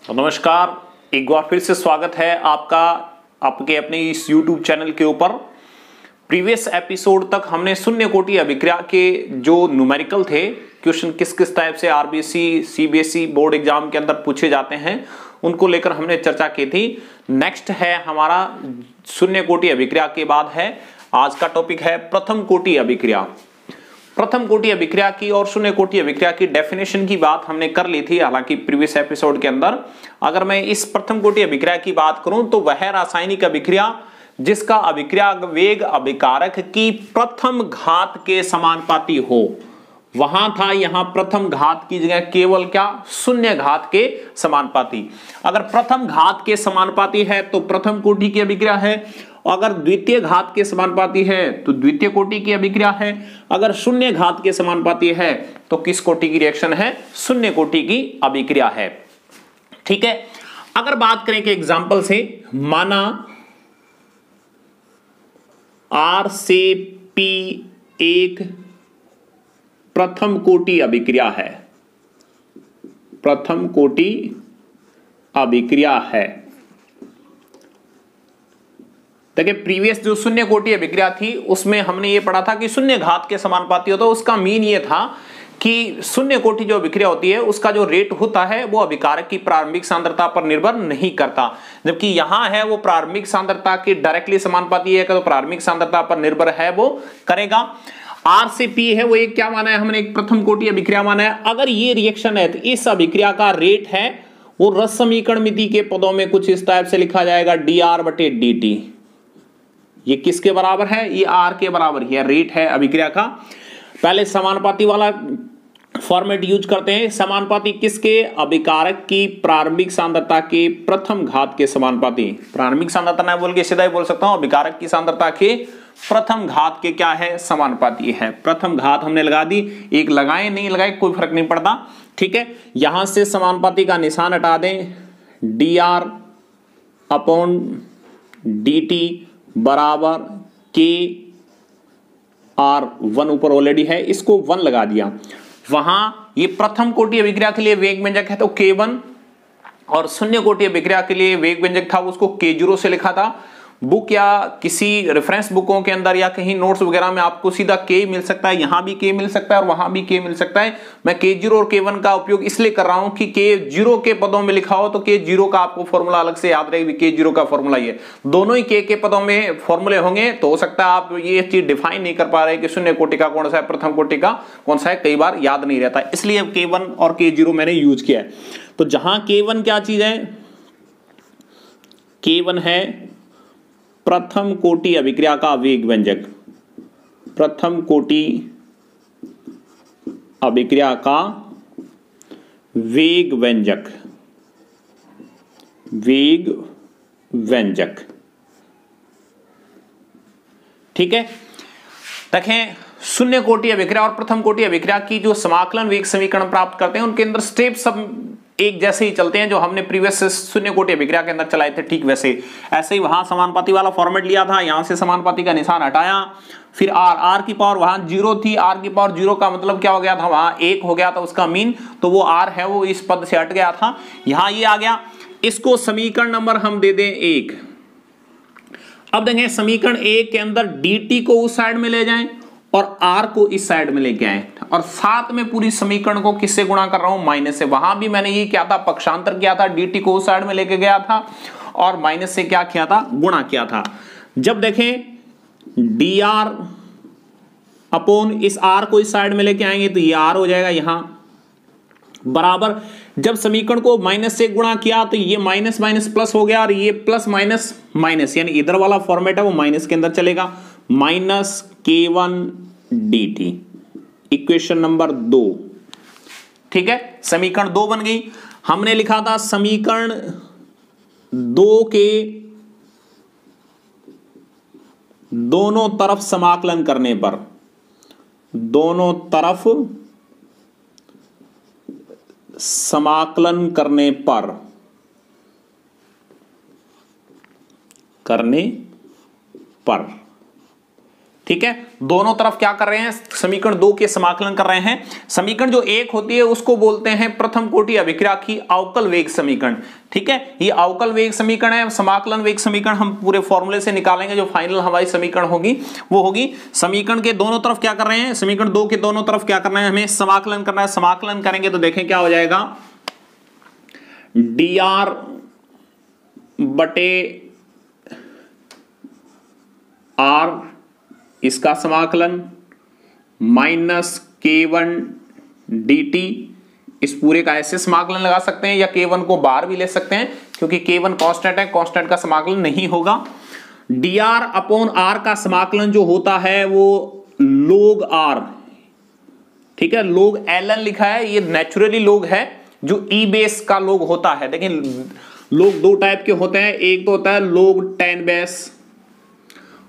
तो नमस्कार, एक बार फिर से स्वागत है आपका आपके अपने इस YouTube चैनल के ऊपर। प्रीवियस एपिसोड तक हमने शून्य कोटि अभिक्रिया के जो न्यूमेरिकल थे, क्वेश्चन किस किस टाइप से आरबीसी सीबीएसई बोर्ड एग्जाम के अंदर पूछे जाते हैं, उनको लेकर हमने चर्चा की थी। नेक्स्ट है हमारा शून्य कोटि अभिक्रिया के बाद है आज का टॉपिक है प्रथम कोटि अभिक्रिया। प्रथम कोटि अभिक्रिया की और शून्य कोटि अभिक्रिया की डेफिनेशन की बात हमने कर ली थी, हालांकि प्रीवियस एपिसोड के अंदर। अगर मैं इस प्रथम कोटि अभिक्रिया की बात करूं तो वह रासायनिक अभिक्रिया जिसका अभिक्रिया वेग अभिकारक की प्रथम घात के समानुपाती हो। वहां था यहां प्रथम घात की जगह केवल क्या, शून्य घात के समानुपाती। अगर प्रथम घात के समानुपाती है तो प्रथम कोटि की अभिक्रिया है, अगर द्वितीय घात के समानुपाती है तो द्वितीय कोटि की अभिक्रिया है, अगर शून्य घात के समानुपाती है तो किस कोटि की रिएक्शन है, शून्य कोटि की अभिक्रिया है। ठीक है, अगर बात करें कि एग्जांपल से, माना R से P एक प्रथम कोटि अभिक्रिया है, प्रथम कोटि अभिक्रिया है। देखिए प्रीवियस जो शून्य कोटि अभिक्रिया थी उसमें हमने ये पढ़ा था कि शून्य घात के समानुपाती होता है। उसका मीन ये था कि शून्य कोटि जो अभिक्रिया होती है उसका जो रेट होता है वो अभिकारक की प्रारंभिक सांद्रता पर निर्भर नहीं करता, जबकि यहां है वो प्रारंभिक सांद्रता के डायरेक्टली समानुपाती है, तो प्रारंभिक सांद्रता पर निर्भर है वो करेगा। R से P है वो एक क्या माना है हमने, एक प्रथम कोटि अभिक्रिया माना है। अगर ये रिएक्शन है तो इस अभिक्रिया का रेट है वो रस समीकरण मिति के पदों में कुछ इस टाइप से लिखा जाएगा dR/dt। ये किसके बराबर है, ये R के बराबर है, रेट है अभिक्रिया का। पहले समानुपाती वाला फॉर्मेट यूज करते हैं। समानुपाती किसके, अभिकारक की प्रारंभिक सांद्रता के प्रथम घात के समानुपाती। प्रारंभिक सांद्रता ना बोल के सीधा ही बोल सकता हूं, अभिकारक की सांद्रता के प्रथम घात के क्या है, समानुपाती है। प्रथम घात हमने लगा दी, एक लगाए नहीं लगाए कोई फर्क नहीं पड़ता। ठीक है, यहां से समानुपाती का निशान हटा दें, dR/dt बराबर के R1 ऊपर ऑलरेडी है, इसको 1 लगा दिया। वहां ये प्रथम कोटि अभिक्रिया के लिए वेग व्यंजक है तो K1, और शून्य कोटि अभिक्रिया के लिए वेग व्यंजक था उसको K0 से लिखा था। बुक या किसी रेफरेंस बुकों के अंदर या कहीं नोट्स वगैरह में आपको सीधा K मिल सकता है, यहां भी K मिल सकता है और वहां भी K मिल सकता है। मैं K0 और K1 का उपयोग इसलिए कर रहा हूं कि K0 के पदों में लिखा हो तो K0 का आपको फॉर्मूला अलग से याद रहेगी। K0 का फॉर्मूला ये, दोनों ही K के पदों में फॉर्मूले होंगे, तो हो सकता है आप ये चीज डिफाइन नहीं कर पा रहे कि शून्य कोटि का कौन सा है, प्रथम कोटि का कौन सा है, कई बार याद नहीं रहता, इसलिए K1 और K0 मैंने यूज किया है। तो जहां K1 क्या चीज है, K1 है प्रथम कोटि अभिक्रिया का वेग व्यंजक, प्रथम कोटि अभिक्रिया का वेग व्यंजक, वेग व्यंजक। ठीक है, देखें शून्य कोटि अभिक्रिया और प्रथम कोटि अभिक्रिया की जो समाकलन वेग समीकरण प्राप्त करते हैं उनके अंदर स्टेप सब एक जैसे ही चलते हैं, जो हमने प्रीवियस शून्य कोटि अभिक्रिया के अंदर चलाए थे ठीक वैसे। ऐसे ही वहां समानुपाती वाला फॉर्मेट लिया था, यहां से समानुपाती का निशान हटाया, फिर R की पावर वहां 0 थी, R की पावर 0 का मतलब क्या हो गया था, वहां 1 हो गया था उसका मीन, तो वो R है वो इस पद से हट गया था, यहां ये आ गया। इसको समीकरण नंबर हम दे दें 1। अब देखें समीकरण 1 के अंदर dt को उस साइड में ले जाएं और R को इस साइड में लेके आए, और साथ में पूरी समीकरण को किससे गुणा कर रहा हूं, माइनस से। वहां भी मैंने ये क्या था, पक्षांतर किया था, dt को उस साइड में लेके गया था और माइनस से क्या किया था, गुणा किया था। जब देखें dr अपॉन इस R को इस साइड में लेके आएंगे तो ये R हो जाएगा यहां बराबर। जब समीकरण को माइनस से गुणा किया तो ये माइनस माइनस प्लस हो गया और ये प्लस माइनस माइनस, यानी इधर वाला फॉर्मेट है वो माइनस के अंदर चलेगा, minus K1 dt, equation number 2। ठीक है, समीकरण 2 बन गई। हमने लिखा था समीकरण 2 के दोनों तरफ समाकलन करने पर, दोनों तरफ समाकलन करने पर ठीक है, दोनों तरफ क्या कर रहे हैं, समीकरण 2 के समाकलन कर रहे हैं। समीकरण जो 1 होती है उसको बोलते हैं प्रथम कोटि अभिक्रिया की अवकल वेग समीकरण। ठीक है, ये अवकल वेग समीकरण है। समाकलन वेग समीकरण हम पूरे फॉर्मूले से निकालेंगे, जो फाइनल हमारी समीकरण होगी वो होगी, समीकरण के दोनों तरफ क्या कर रहे हैं, समीकरण 2 के दोनों तरफ क्या करना है, हमें समाकलन करना है। समाकलन करेंगे तो देखें क्या हो जाएगा, dr बटे r इसका समाकलन माइनस k1 dt, इस पूरे का ऐसे समाकलन लगा सकते हैं या k1 को बाहर भी ले सकते हैं क्योंकि k1 कांस्टेंट है, कांस्टेंट का समाकलन नहीं होगा। dr अपॉन r का समाकलन जो होता है वो log r, ठीक है, log ln लिखा है, ये नेचुरली log है जो e बेस का log होता है। लेकिन log दो टाइप के होते हैं, एक तो होता है log tan बेस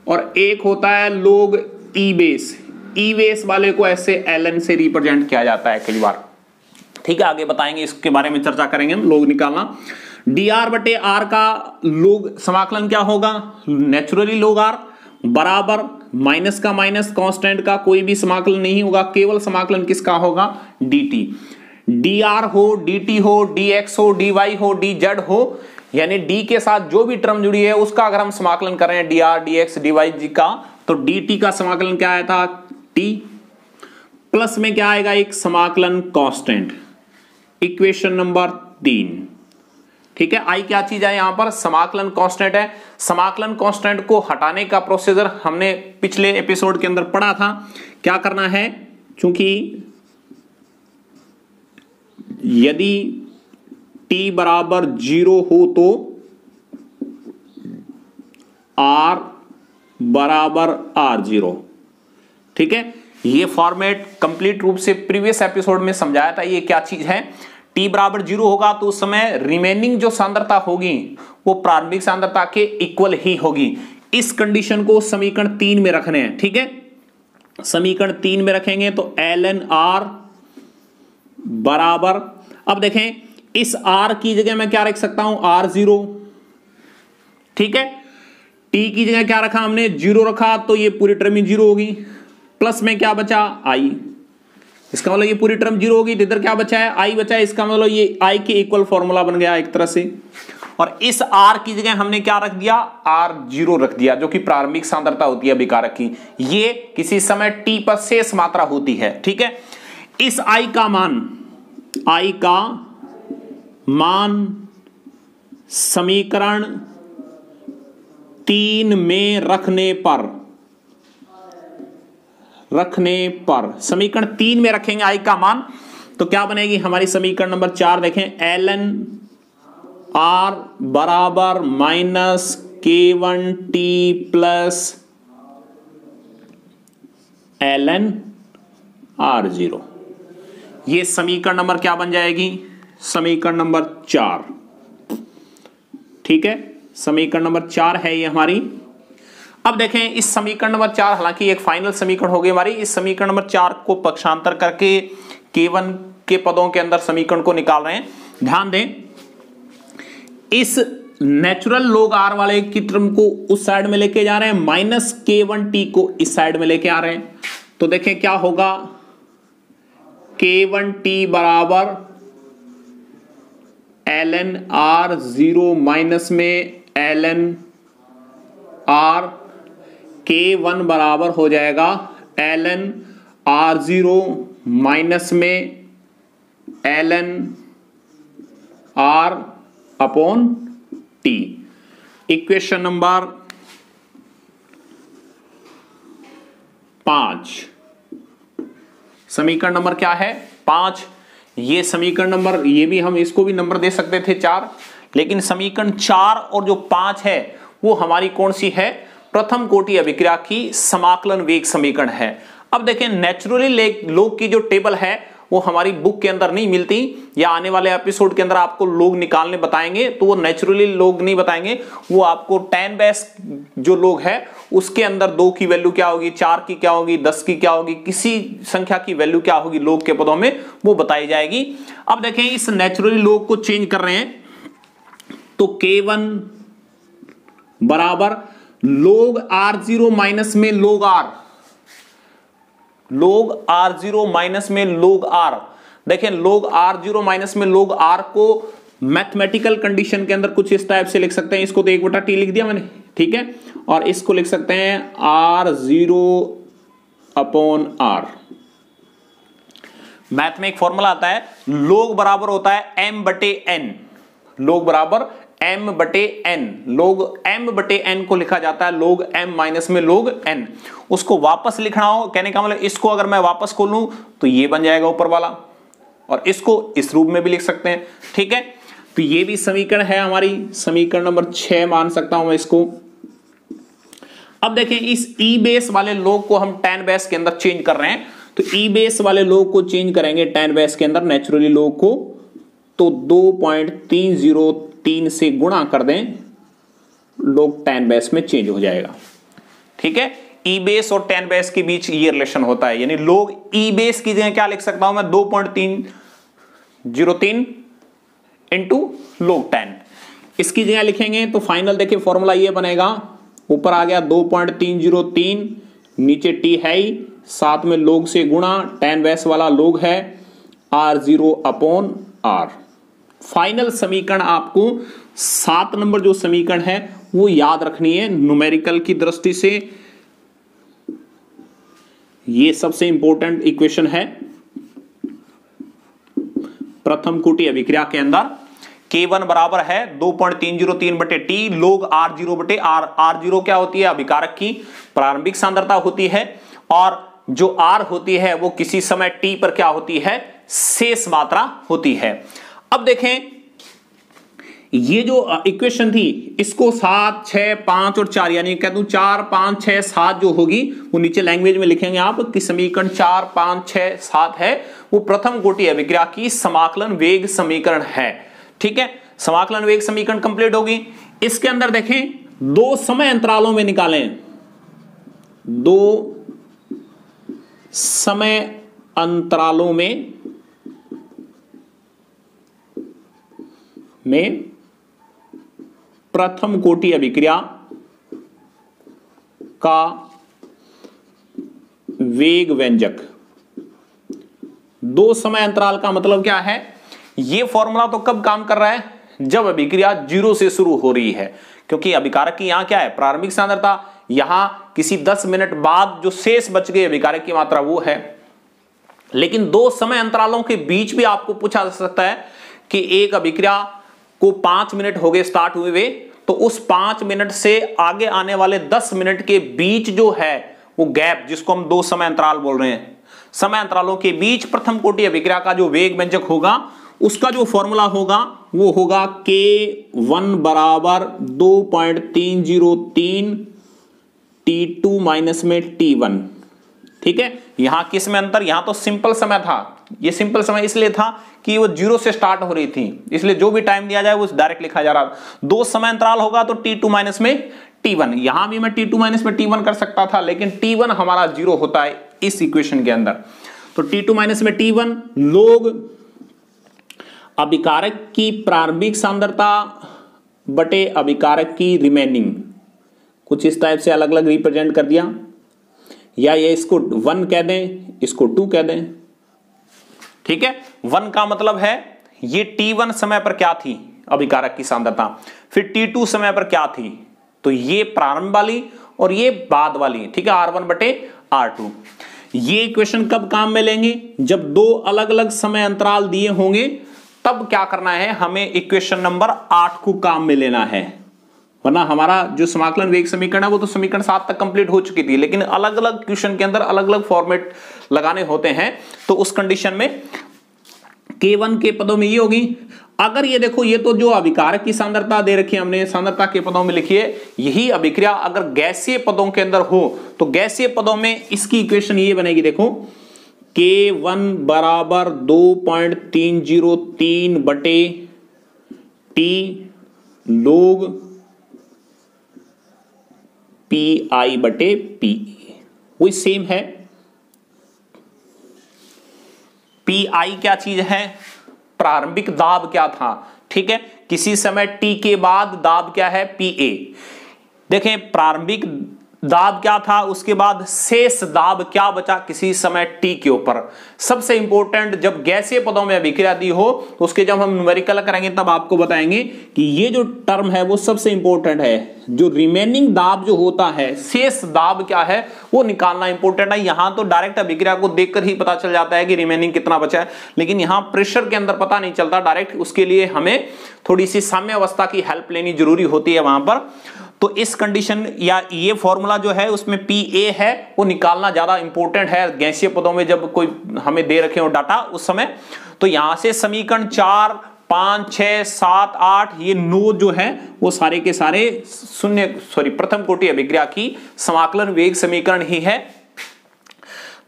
और एक होता है log e base. e base वाले को ऐसे ln से रिप्रेजेंट किया जाता है कई बार, ठीक है, आगे बताएंगे, इसके बारे में चर्चा करेंगे हम। log निकालना, dr बटे r का log समाकलन क्या होगा, नेचुरली log r बराबर माइनस का माइनस, कांस्टेंट का कोई भी समाकलन नहीं होगा, केवल समाकलन किसका होगा, dt। dr हो, dt हो, dx हो, dy हो, dz हो, यानी d के साथ जो भी टर्म जुड़ी है उसका अगर हम समाकलन कर रहे हैं dr dx dy का, तो dt का समाकलन क्या आया था, t, प्लस में क्या आएगा, एक समाकलन कांस्टेंट, इक्वेशन नंबर 3। ठीक है, आई क्या चीज है यहां पर, समाकलन कांस्टेंट है। समाकलन कांस्टेंट को हटाने का प्रोसीजर हमने पिछले एपिसोड के अंदर पढ़ा था। क्या करना है, चूंकि यदि t बराबर 0 हो तो r बराबर r0। ठीक है, ये फॉर्मेट कंप्लीट रूप से प्रीवियस एपिसोड में समझाया था। ये क्या चीज है, t बराबर 0 होगा तो उस समय रिमेनिंग जो सांद्रता होगी वो प्रारंभिक सांद्रता के इक्वल ही होगी। इस कंडीशन को समीकरण 3 में रखने हैं। ठीक है, समीकरण 3 में रखेंगे तो ln r बराबर, अब देखें इस r की जगह मैं क्या रख सकता हूं, r0। ठीक है, t की जगह क्या रखा हमने, 0 रखा, तो ये पूरी टर्म 0 होगी, प्लस में क्या बचा, i, इसका मतलब ये पूरी टर्म 0 होगी, इधर क्या बचा है, i बचा है, इसका मतलब ये i के इक्वल फॉर्मूला बन गया एक तरह से। और इस r की जगह हमने क्या रख दिया, r0 रख दिया, जो कि प्रारंभिक सांद्रता होती है अभिकारक की, ये किसी समय t पर शेष मात्रा होती है। ठीक है, इस i का मान समीकरण 3 में रखने पर समीकरण 3 में रखेंगे i का मान, तो क्या बनेगी हमारी समीकरण नंबर 4, देखें ln r बराबर minus k1t plus ln r0। ये समीकरण नंबर क्या बन जाएगी, समीकरण नंबर 4। ठीक है, समीकरण नंबर 4 है ये हमारी। अब देखें इस समीकरण नंबर 4, हालांकि एक फाइनल समीकरण होगी हमारी, इस समीकरण नंबर 4 को पक्षांतर करके k1 के पदों के अंदर समीकरण को निकाल रहे हैं। ध्यान दें, इस नेचुरल log r वाले की टर्म को उस साइड में लेके जा रहे हैं, माइनस k1t को इस साइड में लेके आ रहे हैं, तो देखें क्या होगा, k1t बराबर ln r0 माइनस में ln r, k1 बराबर हो जाएगा ln r0 माइनस में ln r upon t। Equation number 5, समीकरण नंबर क्या है, 5। ये समीकरण नंबर, ये भी हम इसको भी नंबर दे सकते थे 4, लेकिन समीकरण 4 और जो 5 है वो हमारी कौन सी है, प्रथम कोटि अभिक्रिया की समाकलन वेग समीकरण है। अब देखें नेचुरली log की जो टेबल है वो हमारी बुक के अंदर नहीं मिलती, या आने वाले एपिसोड के अंदर आपको log निकालने बताएंगे, तो वो नेचुरली log नहीं बताएंगे, वो आपको tan बेस जो log है उसके अंदर 2 की वैल्यू क्या होगी, 4 की क्या होगी, 10 की क्या होगी, किसी संख्या की वैल्यू क्या होगी log के पदों में, वो बताई जाएगी। अब देखें इस नेचुरली log को चेंज कर रहे हैं, तो k1 बराबर log r0 माइनस में log r, log r0 minus में log r। देखें log r0 माइनस में log r को मैथमेटिकल कंडीशन के अंदर कुछ इस टाइप से लिख सकते हैं। इसको तो 1/t लिख दिया मैंने, ठीक है, और इसको लिख सकते हैं r0 अपॉन r। मैथ में एक फॉर्मूला आता है, log बराबर होता है m बटे n, log बराबर m बटे n, log m बटे n को लिखा जाता है log m माइनस में log n। उसको वापस लिखना हो, कहने का मतलब इसको अगर मैं वापस खोलूं तो ये बन जाएगा ऊपर वाला, और इसको इस रूप में भी लिख सकते हैं, ठीक है। तो ये भी समीकरण है हमारी, समीकरण नंबर 6 मान सकता हूं मैं इसको। अब देखें इस ई बेस वाले log को हम tan बेस के अंदर चेंज कर रहे हैं, तो ई बेस वाले log को चेंज करेंगे tan बेस के अंदर नेचुरली log को, तो 2.303 से गुणा कर दें, log tan बेस में चेंज हो जाएगा, ठीक है। ई बेस और tan बेस के बीच ये रिलेशन होता है, यानी log ई बेस की जगह क्या लिख सकता हूं मैं, 2.303 इंटू log tan। इसकी जगह लिखेंगे तो फाइनल देखिए फॉर्मूला ये बनेगा, ऊपर आ गया 2.303, नीचे t है ही, साथ में log से गुणा, tan बेस वाला log है r0 अपॉन r। फाइनल समीकरण आपको 7 नंबर जो समीकरण है वो याद रखनी है न्यूमेरिकल की दृष्टि से। ये सबसे इंपॉर्टेंट इक्वेशन है प्रथम कोटि अभिक्रिया के अंदर। K1 बराबर है 2.303 बटे टी log R0 बटे R। R0 क्या होती है, अभिकारक की प्रारंभिक सांद्रता होती है, और जो R होती है वो किसी समय t पर क्या होती है, शेष मात्रा होती है। अब देखें ये जो इक्वेशन थी इसको 7, 6, 5 और 4, यानी कह दूं 4, 5, 6, 7 जो होगी वो नीचे लैंग्वेज में लिखेंगे आप कि समीकरण 4, 5, 6, 7 है, वो प्रथम कोटि अभिक्रिया की समाकलन वेग समीकरण है, ठीक है। समाकलन वेग समीकरण कंप्लीट होगी। इसके अंदर देखें 2 समय अंतरालों में निकालें, 2 समय अंतरालों में प्रथम कोटि अभिक्रिया का वेग व्यंजक। 2 समय अंतराल का मतलब क्या है, ये फॉर्मूला तो कब काम कर रहा है, जब अभिक्रिया 0 से शुरू हो रही है, क्योंकि अभिकारक की यहां क्या है, प्रारंभिक सांद्रता, यहां किसी 10 मिनट बाद जो शेष बच गई अभिकारक की मात्रा वो है। लेकिन 2 समय अंतरालों के बीच भी आपको पूछा जा सकता है कि एक अभिक्रिया को 5 मिनट हो गए स्टार्ट हुए, तो उस 5 मिनट से आगे आने वाले 10 मिनट के बीच जो है वो गैप, जिसको हम 2 समय अंतराल बोल रहे हैं, समय अंतरालों के बीच प्रथम कोटि अभिक्रिया का जो वेग व्यंजक होगा उसका जो फॉर्मूला होगा वो होगा K1 बराबर 2.303 T2 माइनस में T1, ठीक है। यहां किस में अंतर, यहां तो सिंपल समय था, ये सिंपल समय इसलिए था कि वो 0 से स्टार्ट हो रही थी, इसलिए जो भी टाइम दिया जाए वो डायरेक्ट लिखा जा रहा। 2 समय अंतराल होगा तो T2 माइनस में T1, यहां भी मैं T2 माइनस में T1 कर सकता था, लेकिन T1 हमारा 0 होता है इस इक्वेशन के अंदर। तो T2 माइनस में T1 log अभिकारक की प्रारंभिक सांद्रता बटे अभिकारक की रिमेनिंग, कुछ इस टाइप से अलग अलग रिप्रेजेंट कर दिया, या ये इसको 1 कह दें, इसको 2 कह दें, ठीक है। 1 का मतलब है ये T1 समय पर क्या थी अभिकारक की सांद्रता, फिर T2 समय पर क्या थी, तो ये प्रारंभ वाली और ये बाद वाली, ठीक है, R1 बटे R2। ये इक्वेशन कब काम में लेंगे, जब 2 अलग अलग समय अंतराल दिए होंगे, तब क्या करना है, हमें इक्वेशन नंबर 8 को काम में लेना है, वरना हमारा जो समाकलन वेग समीकरण है वो तो समीकरण 7 तक कंप्लीट हो चुकी थी, लेकिन अलग अलग क्वेश्चन के अंदर अलग अलग फॉर्मेट लगाने होते हैं। तो उस कंडीशन में K1 के पदों में ये होगी, अगर ये देखो ये तो जो अभिकारक की सांद्रता दे रखी है हमने, सांद्रता के पदों में लिखी है, यही अभिक्रिया अगर गैसीय पदों के अंदर हो तो गैसीय पदों में इसकी इक्वेशन ये बनेगी, देखो K1 बराबर 2.303 बटे T log PI बटे P, वही सेम है। PI क्या चीज है, प्रारंभिक दाब क्या था, ठीक है, किसी समय T के बाद दाब क्या है, PA। देखें प्रारंभिक दाब क्या था, उसके बाद शेष दाब क्या बचा किसी समय t के ऊपर। सबसे इंपॉर्टेंट, जब गैसीय पदों में अभिक्रिया दी हो तो उसके जब हम न्यूमेरिकल करेंगे तब आपको बताएंगे कि ये जो टर्म है वो सबसे इंपॉर्टेंट है। जो रिमेनिंग दाब जो होता है, शेष दाब क्या है वो निकालना इंपॉर्टेंट है। यहां तो डायरेक्ट अभिक्रिया को देखकर ही पता चल जाता है कि रिमेनिंग कितना बचा है, लेकिन यहां प्रेशर के अंदर पता नहीं चलता डायरेक्ट, उसके लिए हमें थोड़ी सी साम्यावस्था की हेल्प लेनी जरूरी होती है वहां पर। तो इस कंडीशन या ये फॉर्मूला जो है उसमें PA है वो निकालना ज्यादा इंपॉर्टेंट है गैसीय पदों में जब कोई हमें दे रखे हो डाटा उस समय। तो यहां से समीकरण 4, 5, 6, 7, 8 ये 9 जो है वो सारे के सारे प्रथम कोटि अभिक्रिया की समाकलन वेग समीकरण ही है।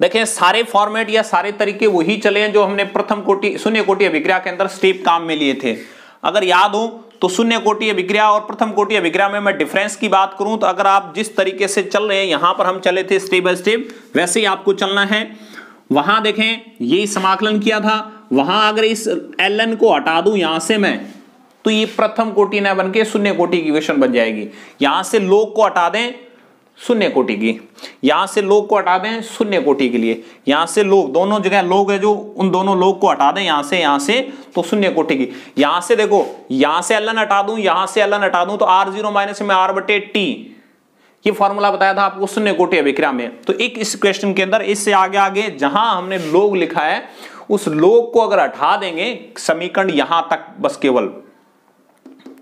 देखें सारे फॉर्मेट या सारे तरीके वही चले हैं जो हमने प्रथम कोटि शून्य कोटि अभिक्रिया के अंदर स्टेप काम में लिए थे। अगर याद हो तो शून्य कोटि अभिक्रिया और प्रथम कोटि अभिक्रिया में मैं डिफरेंस की बात करूं तो अगर आप जिस तरीके से चल रहे हैं, यहां पर हम चले थे स्टेप बाय स्टेप, वैसे ही आपको चलना है। वहां देखें यही समाकलन किया था, वहां अगर इस ln को हटा दूं यहां से मैं, तो ये प्रथम कोटि न बनके शून्य कोटि की इक्वेशन बन जाएगी। यहां से लोग को हटा दें शून्य कोटि की, यहां से लोग को हटा दें शून्य कोटि के लिए, यहां से लोग, दोनों जगह लोग है जो उन दोनों लोग को हटा दें यहां से तो शून्य कोटि की। यहां से देखो, यहां से ln हटा दूं, यहां से ln हटा दूं तो r0 माइनस में r बटे t, ये फॉर्मूला बताया था आपको शून्य कोटि अभिक्रिया में। तो एक इस क्वेश्चन के अंदर इससे आगे आगे जहां हमने लोग लिखा है उस लोग को अगर हटा देंगे समीकरण यहां तक, बस केवल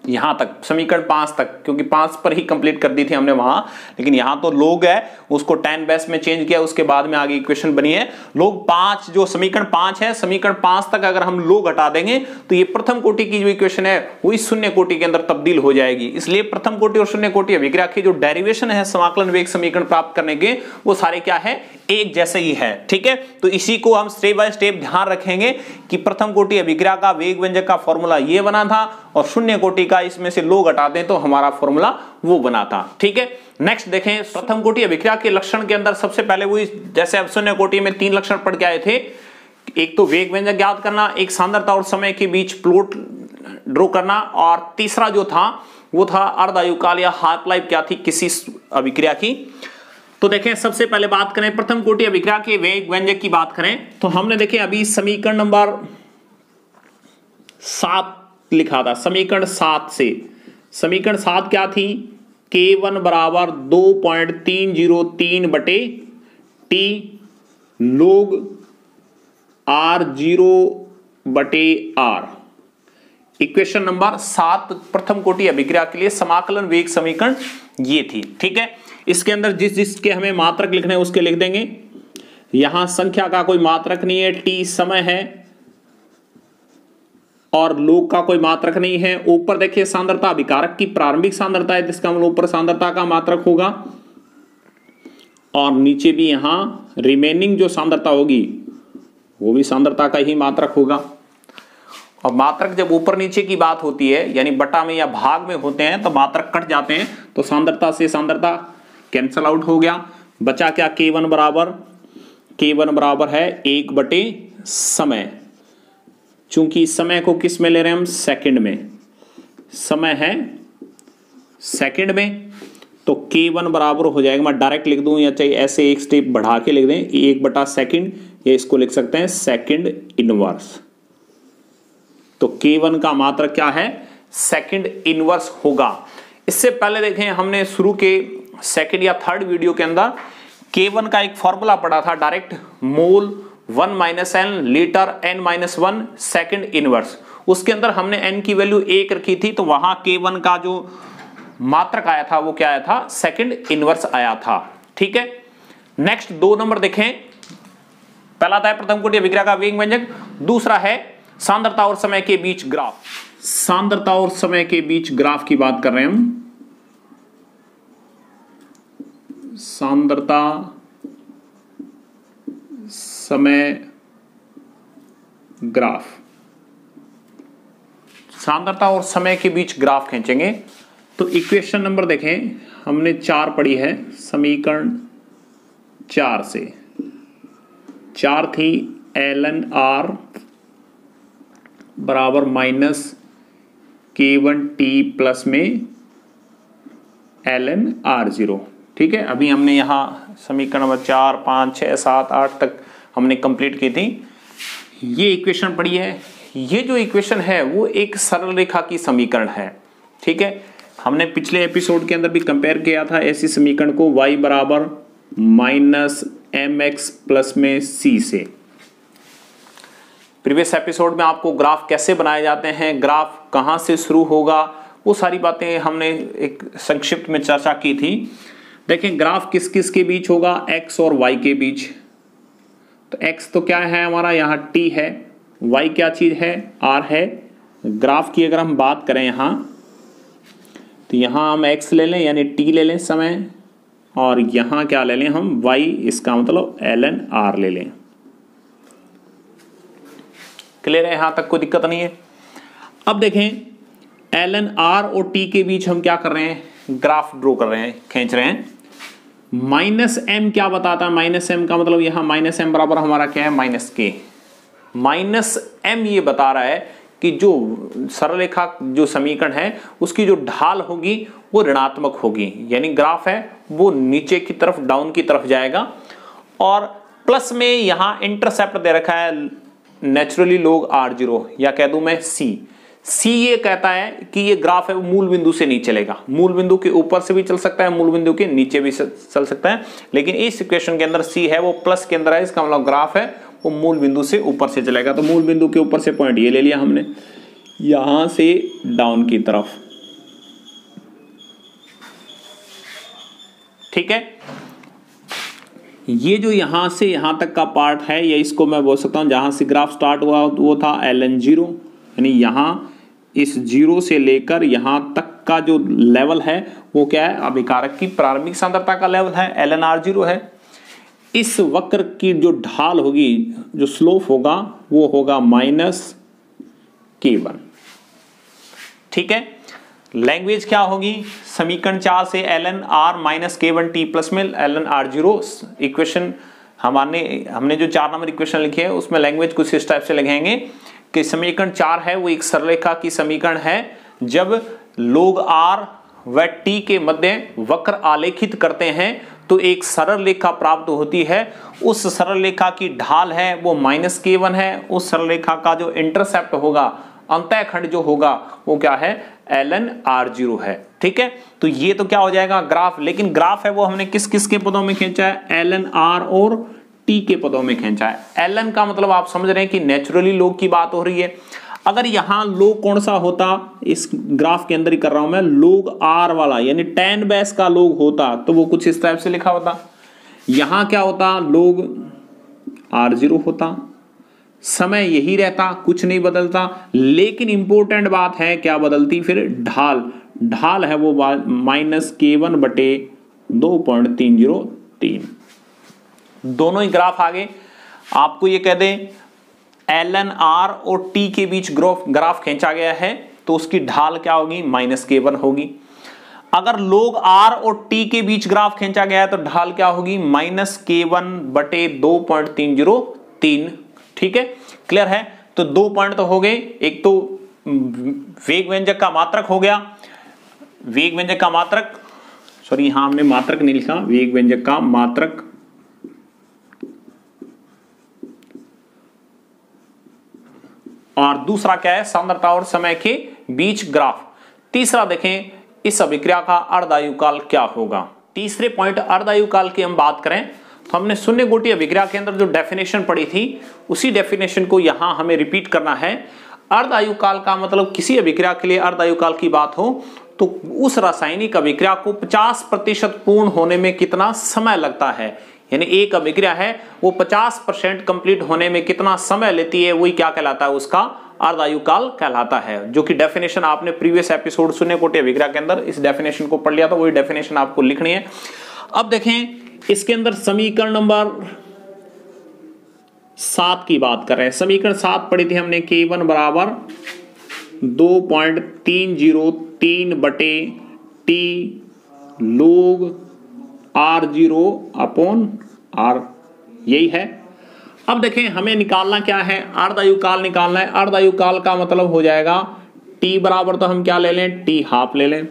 यहां तक समीकरण 5 तक, क्योंकि 5 पर ही कंप्लीट कर दी थी हमने वहां, लेकिन यहां तो लोग है उसको tan बेस में चेंज किया, उसके बाद में आगे इक्वेशन बनी है लोग 5, जो समीकरण 5 है समीकरण 5 तक अगर हम लोग हटा देंगे तो ये प्रथम कोटि की जो इक्वेशन है वो इस शून्य कोटि के अंदर तब्दील हो जाएगी। इसलिए प्रथम कोटि और शून्य कोटि अभिक्रिया की जो डेरिवेशन है समाकलन वेग समीकरण प्राप्त करने के, वो सारे क्या है, एक जैसे ही है। ठीक है, तो इसी को हम स्टेप बाय स्टेप ध्यान रखेंगे कि प्रथम कोटि अभिक्रिया का वेग व्यंजक का फॉर्मूला ये बना था और शून्य कोटि का इसमें से लोग हटा दें तो हमारा फॉर्मूला वो बना था। ठीक है, नेक्स्ट देखें प्रथम कोटि अभिक्रिया के लक्षण के अंदर सबसे पहले वही, जैसे अब शून्य कोटि में 3 लक्षण पढ़ के आए थे, एक तो वेग व्यंजक ज्ञात करना, एक सांद्रता और समय के बीच प्लॉट ड्रॉ करना, और तीसरा जो था वो था अर्धायुकाल या हाफ लाइफ क्या थी किसी अभिक्रिया की। तो देखें सबसे पहले बात करें प्रथम कोटि अभिक्रिया के वेग व्यंजक की बात करें तो हमने देखें अभी समीकरण नंबर 7 लिखा था। समीकरण 7 से, समीकरण 7 क्या थी, K1 बराबर 2.303 बटे T लोग R0 बटे R। इक्वेशन नंबर 7 प्रथम कोटि अभिक्रिया के लिए समाकलन वेग समीकरण ये थी। ठीक है, इसके अंदर जिस जिसके हमें मात्रक लिखने हैं उसके लिख देंगे। यहां संख्या का कोई मात्रक नहीं है, T समय है और लोग का कोई मात्रक नहीं है। ऊपर देखिए सांद्रता अभिकारक की प्रारंभिक सांद्रता है जिसका मतलब ऊपर सांद्रता का मात्रक होगा, और नीचे भी यहां रिमेनिंग जो सांद्रता होगी वो भी सांद्रता का ही मात्रक होगा। और मात्रक जब ऊपर नीचे की बात होती है यानी बटा में या भाग में होते हैं तो मात्रक कट जाते हैं, तो सांद्रता से सांद्रता कैंसल आउट हो गया। बचा क्या, K1 बराबर है 1 बटे समय। चूंकि समय को किस में ले रहे हैं हम, सेकंड में, समय है सेकंड में, तो K1 बराबर हो जाएगा, मैं डायरेक्ट लिख दूं या चाहे ऐसे एक स्टेप बढ़ा के लिख दें, 1 बटा सेकंड, या इसको लिख सकते हैं सेकंड इनवर्स। तो K1 का मात्रक क्या है, सेकंड इनवर्स होगा। इससे पहले देखें हमने शुरू के सेकंड या थर्ड वीडियो के अंदर K1 का एक फॉर्मूला पढ़ा था, डायरेक्ट मोल 1 minus n litre n minus 1 second inverse. उसके अंदर हमने n की वैल्यू 1 रखी थी, तो वहां K1 का जो मात्रक आया था वो क्या आया था, सेकंड इनवर्स आया था। ठीक है, नेक्स्ट 2 नंबर देखें। पहला था प्रथम कोटि अभिक्रिया का वेग व्यंजक, दूसरा है सांद्रता और समय के बीच ग्राफ। सांद्रता और समय के बीच ग्राफ की बात कर रहे हैं हम। सांद्रता समय ग्राफ, सांद्रता और समय के बीच ग्राफ खींचेंगे। तो इक्वेशन नंबर देखें, हमने 4 पढ़ी है, समीकरण 4 से 4 थी ln r बराबर माइनस K1 t प्लस में ln r0। ठीक है, अभी हमने यहाँ समीकरण नंबर 4, 5, 6, 7, 8 तक हमने कंप्लीट की थी। ये इक्वेशन पड़ी है। ये जो इक्वेशन है वो एक सरल रेखा की समीकरण है। ठीक है, हमने पिछले एपिसोड के अंदर भी कंपेयर किया था ऐसी समीकरण को y बराबर -mx प्लस में c से। प्रीवियस एपिसोड में आपको ग्राफ कैसे बनाए जाते हैं, ग्राफ कहां से शुरू होगा, वो सारी बातें हमने एक संक्षिप्त में चर्चा की थी। देखें ग्राफ किस किस के बीच होगा, x और y के बीच। तो x तो क्या है हमारा, यहाँ t है, y क्या चीज है, r है। ग्राफ की अगर हम बात करें यहाँ, तो यहाँ हम x ले लें यानी t ले लें समय, और यहाँ क्या ले लें हम y, इसका मतलब ln r ले लें। क्लियर है, यहां तक कोई दिक्कत नहीं है। अब देखें ln r और t के बीच हम क्या कर रहे हैं, ग्राफ ड्रॉ कर रहे हैं, खींच रहे हैं। -m क्या बताता है, -m का मतलब यहां -m बराबर हमारा क्या है, -k। -m ये बता रहा है कि जो सरल रेखा जो समीकरण है उसकी जो ढाल होगी वो ऋणात्मक होगी, यानी ग्राफ है वो नीचे की तरफ, डाउन की तरफ जाएगा। और प्लस में यहां इंटरसेप्ट दे रखा है नेचुरली log r0, या कह दूं मैं c ये कहता है कि ये ग्राफ है वो मूल बिंदु से नहीं चलेगा, मूल बिंदु के ऊपर से भी चल सकता है, मूल बिंदु के नीचे भी चल सकता है, लेकिन इस इक्वेशन के अंदर c है वो प्लस के अंदर है, इसका मतलब ग्राफ है वो मूल बिंदु से ऊपर से चलेगा। तो मूल बिंदु के ऊपर से पॉइंट ये ले लिया हमने, यहां से डाउन की तरफ। ठीक है, ये जो यहां से यहां तक का पार्ट है, या इसको मैं बोल सकता हूं जहां से ग्राफ स्टार्ट हुआ वो था ln0, यानी यहां इस 0 से लेकर यहां तक का जो लेवल है वो क्या है, अभिकारक की प्रारंभिक सांद्रता का लेवल है, ln r0 है। इस वक्र की जो ढाल होगी, जो स्लोप होगा वो होगा -k1। ठीक है, लैंग्वेज क्या होगी, समीकरण 4 से ln r -k1t प्लस में ln r0 इक्वेशन हमने जो 4 नंबर इक्वेशन लिखी है उसमें लैंग्वेज कुछ इस टाइप से लिखेंगे कि समीकरण 4 है वो एक सरल रेखा की समीकरण है। जब log r व t के मध्य वक्र आलेखित करते हैं तो एक सरल रेखा प्राप्त होती है। उस सरल रेखा की ढाल है वो -k1 है। उस सरल रेखा का जो इंटरसेप्ट होगा, अंतःखंड जो होगा वो क्या है, ln r0 है। ठीक है, तो ये तो क्या हो जाएगा ग्राफ, लेकिन ग्राफ है वो हमने किस किस के पदों में खींचा है, ln r और t के पदों में खींचा है। ln का मतलब आप समझ रहे हैं कि नेचुरली log की बात हो रही है। अगर यहां log कौन सा होता, इस ग्राफ के अंदर ही कर रहा हूं मैं, log r वाला यानी tan बेस का log होता तो वो कुछ इस टाइप से लिखा होता। यहां क्या होता, log r0 होता, समय यही रहता, कुछ नहीं बदलता। लेकिन इंपॉर्टेंट बात है क्या बदलती, फिर ढाल है वो -k1 बटे 2.303। दोनों ही ग्राफ आगे आपको ये कह दें ln r और t के बीच ग्राफ खींचा गया है तो उसकी ढाल क्या होगी, -k1 होगी। अगर log r और t के बीच ग्राफ खींचा गया है तो ढाल क्या होगी, -k1 बटे 2.303। ठीक है, क्लियर है। तो 2 पॉइंट तो हो गए, एक तो वेग व्यंजक का मात्रक हो गया, वेग व्यंजक का मात्रक, सॉरी यहां हमने मात्रक नहीं लिखा, वेग व्यंजक का मात्रक, और दूसरा क्या है, सांद्रता और समय के बीच ग्राफ। तीसरा देखें इस अभिक्रिया का अर्धायुकाल क्या होगा। तीसरे पॉइंट अर्धायुकाल की हम बात करें तो हमने शून्य गोटी अभिक्रिया के अंदर जो डेफिनेशन पढ़ी थी उसी डेफिनेशन को यहां हमें रिपीट करना है। अर्धायुकाल का मतलब किसी अभिक्रिया के लिए अर्धायुकाल की बात हो तो उस रासायनिक अभिक्रिया को 50% पूर्ण होने में कितना समय लगता है, यानी एक अभिक्रिया है वो 50% कंप्लीट होने में कितना समय लेती है, वही क्या कहलाता है, उसका अर्धायुकाल कहलाता है। जो कि डेफिनेशन आपने प्रीवियस एपिसोड शून्य कोटि अभिक्रिया के अंदर इस डेफिनेशन को पढ़ लिया था, वही डेफिनेशन आपको लिखनी है। अब देखें इसके अंदर समीकरण नंबर 7 की बात कर रहे हैं। समीकरण 7 पढ़ी थी हमने, k1 बराबर 2.303 बटे t log r0 upon r, यही है। अब देखें हमें निकालना क्या है, अर्धायुकाल निकालना है। अर्धायुकाल का मतलब हो जाएगा t बराबर, तो हम क्या ले लें, t हाफ ले लें,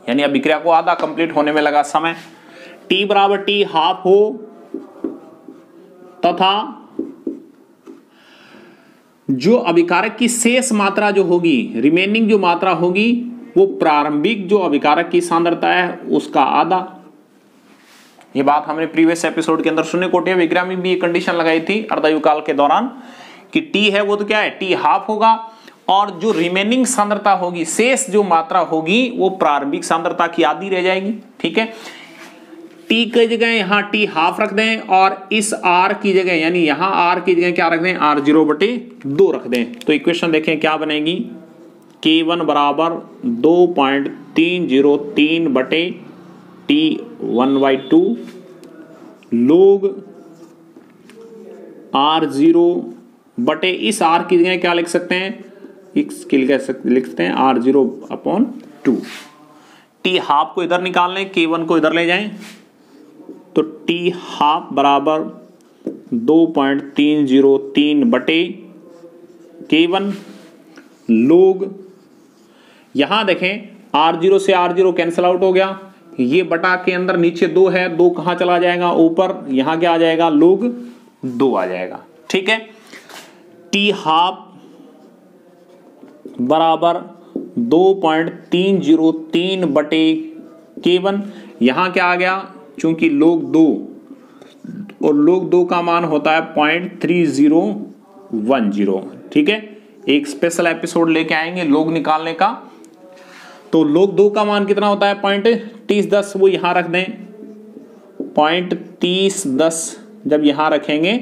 यानी अभिक्रिया को आधा कंप्लीट होने में लगा समय। T बराबर T हाफ हो तथा जो अभिकारक की शेष मात्रा जो होगी, रिमेनिंग जो मात्रा होगी, वो प्रारंभिक जो अभिकारक की सांद्रता है उसका आधा। ये बात हमने प्रीवियस एपिसोड के अंदर शून्य कोटि अभिक्रिया में भी एक कंडीशन लगाई थी अर्धायुकाल के दौरान कि T है वो तो क्या है, T हाफ होगा और जो रिमेनिंग सांद्रता होगी, शेष जो मात्रा होगी वो प्रारंभिक सांद्रता की आधी रह जाएगी। ठीक है, T की जगह यहाँ T हाफ रख दें और इस R की जगह यानी यहाँ R की जगह क्या रख दें, R0/2 रख दें। तो इक्वेशन देखें क्या बनेगी, K1 बराबर 2.303/T1/2 log R0 इस R की जगह क्या लिख सकते हैं, इसके लिख सकते हैं R0/2। T हाफ को इधर निकाल लें, K1 को इधर ले जाएं, तो T हाफ बराबर 2.303/K1 log, यहां देखें R0 से R0 कैंसिल आउट हो गया, ये बटा के अंदर नीचे 2 है, 2 कहां चला जाएगा ऊपर, यहां क्या आ जाएगा log 2 आ जाएगा। ठीक है, T हाफ बराबर 2.303/K1, यहां क्या आ गया, चूंकि log 2 और log 2 का मान होता है 0.3010। ठीक है, एक स्पेशल एपिसोड लेके आएंगे log निकालने का। तो log 2 का मान कितना होता है 0.3010, वो यहां रख दें 0.3010। जब यहां रखेंगे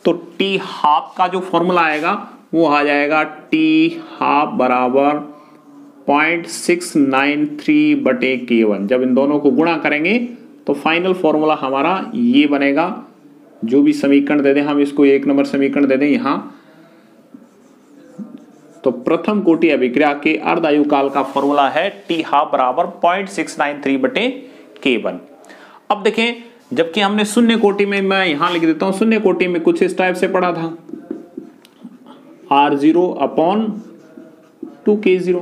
तो T हाफ का जो फॉर्मूला आएगा वो आ जाएगा T हाफ बराबर 0.693/K1। जब इन दोनों को गुणा करेंगे तो फाइनल फॉर्मूला हमारा ये बनेगा। जो भी समीकरण दे दें, हम इसको 1 नंबर समीकरण दे दें यहां, तो प्रथम कोटि अभिक्रिया के अर्धायुकाल का फॉर्मूला है T हाफ बराबर 0.693/K1। अब देखें, जबकि हमने शून्य कोटि में, मैं यहां लिख देता हूं, शून्य कोटि में कुछ इस टाइप से पढ़ा था R0/2K0।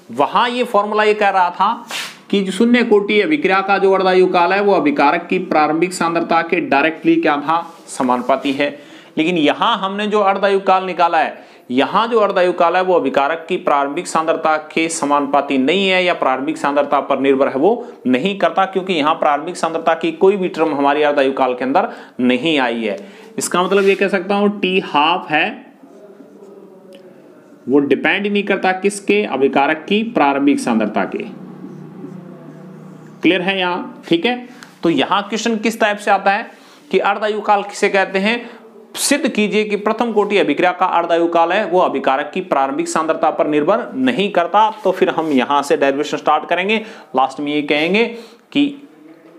वहां ये फॉर्मूला ये कह रहा था कि जो शून्य कोटि अभिक्रिया का जो अर्धायुकाल है वो अभिकारक की प्रारंभिक सांद्रता के डायरेक्टली क्या था, समानुपाती है। लेकिन यहां हमने जो अर्धायुकाल निकाला है, यहां जो अर्धायुकाल है वो अभिकारक की प्रारंभिक सांद्रता के समानुपाती नहीं है या प्रारंभिक सांद्रता पर निर्भर है, वो नहीं करता, क्योंकि यहां प्रारंभिक सांद्रता की कोई भी टर्म हमारी अर्धायुकाल के अंदर नहीं आई है। इसका मतलब ये कह सकता हूं T हाफ है वो डिपेंड नहीं करता किसके, अभिकारक की प्रारंभिक सांद्रता के। क्लियर है यहां? ठीक है, तो यहां क्वेश्चन किस टाइप से आता है कि अर्धायुकाल किसे कहते हैं, सिद्ध कीजिए कि प्रथम कोटि अभिक्रिया का अर्धायुकाल है वो अभिकारक की प्रारंभिक सांद्रता पर निर्भर नहीं करता। तो फिर हम यहां से डेरिवेशन स्टार्ट करेंगे, लास्ट में ये कहेंगे कि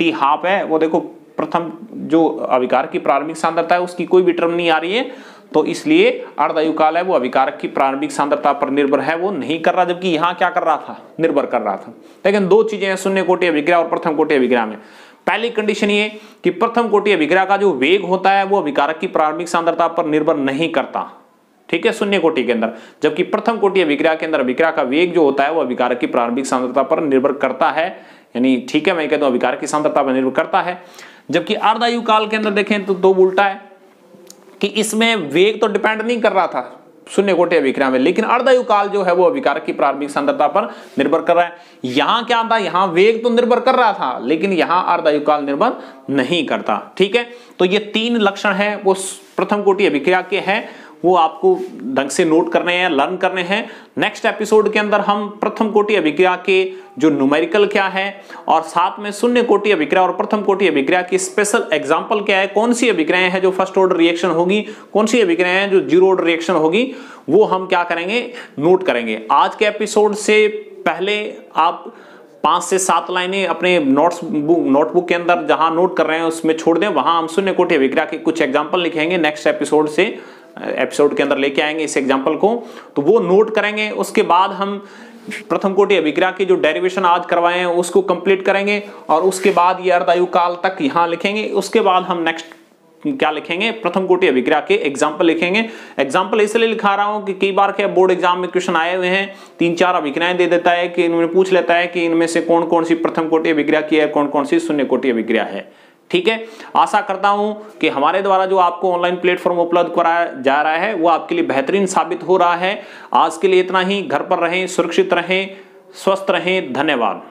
T हाफ है वो देखो प्रथम जो अभिकारक की प्रारंभिक सांद्रता है उसकी कोई भी टर्म नहीं आ रही है, तो इसलिए अर्धायुकाल है वो अभिकारक की प्रारंभिक सांद्रता पर निर्भर है, वो नहीं कर रहा। जबकि यहां क्या कर रहा था, निर्भर कर रहा था। लेकिन दो चीजें हैं शून्य कोटि अभिक्रिया और प्रथम कोटि अभिक्रिया में। पहली कंडीशन ये कि प्रथम कोटि अभिक्रिया का जो वेग होता है वो अभिकारक की प्रारंभिक सांद्रता पर निर्भर नहीं करता। ठीक है, शून्य कोटि के अंदर। जबकि प्रथम कोटि अभिक्रिया के अंदर अभिक्रिया का वेग जो होता है वो अभिकारक की प्रारंभिक सांद्रता पर निर्भर करता है, यानी ठीक है मैं कहता हूं अभिकारक की सांद्रता पर निर्भर करता है। जबकि अर्धायुकाल के अंदर देखें तो दो उल्टा है कि इसमें वेग तो डिपेंड नहीं कर रहा था शून्य कोटि अभिक्रिया में, लेकिन अर्धायुकाल जो है वो अभिकारक की प्रारंभिक सांद्रता पर निर्भर कर रहा है। यहां क्या था, यहां वेग तो निर्भर कर रहा था लेकिन यहां अर्धायुकाल निर्भर नहीं करता। ठीक है, तो ये तीन लक्षण है वो प्रथम कोटि अभिक्रिया के हैं, वो आपको ढंग से नोट करने हैं, लर्न करने हैं। नेक्स्ट एपिसोड के अंदर हम प्रथम कोटि अभिक्रिया के जो न्यूमेरिकल क्या है और साथ में शून्य कोटि अभिक्रिया और प्रथम कोटि अभिक्रिया की स्पेशल एग्जांपल क्या है, कौन सी अभिक्रियाएं हैं जो फर्स्ट ऑर्डर रिएक्शन होगी, कौन सी अभिक्रियाएं हैं जो जीरो ऑर्डर रिएक्शन होगी, वो हम क्या करेंगे, नोट करेंगे। आज के एपिसोड से पहले आप 5 से 7 लाइनें अपने नोटबुक के अंदर जहां नोट कर रहे हैं उसमें छोड़ दें, वहां हम शून्य कोटि अभिक्रिया के कुछ एग्जांपल लिखेंगे। नेक्स्ट एपिसोड के अंदर लेके आएंगे इस एग्जांपल को, तो वो नोट करेंगे। उसके बाद हम प्रथम कोटि अभिक्रिया की जो डेरिवेशन आज करवाए हैं उसको कंप्लीट करेंगे और उसके बाद ये अर्धायुकाल तक यहां लिखेंगे। उसके बाद हम नेक्स्ट क्या लिखेंगे, प्रथम कोटि अभिक्रिया के एग्जाम्पल लिखेंगे। एग्जाम्पल इसलिए लिखा रहा हूं कि कई बार क्या बोर्ड एग्जाम में क्वेश्चन आए हुए हैं, 3-4 अभिक्रियाएं दे देता है कि इनमें पूछ लेता है कि इनमें से कौन कौन सी प्रथम कोटि अभिक्रिया की है, कौन कौन सी शून्य कोटि अभिक्रिया है। ठीक है, आशा करता हूं कि हमारे द्वारा जो आपको ऑनलाइन प्लेटफॉर्म उपलब्ध कराया जा रहा है वो आपके लिए बेहतरीन साबित हो रहा है। आज के लिए इतना ही। घर पर रहें, सुरक्षित रहें, स्वस्थ रहें। धन्यवाद।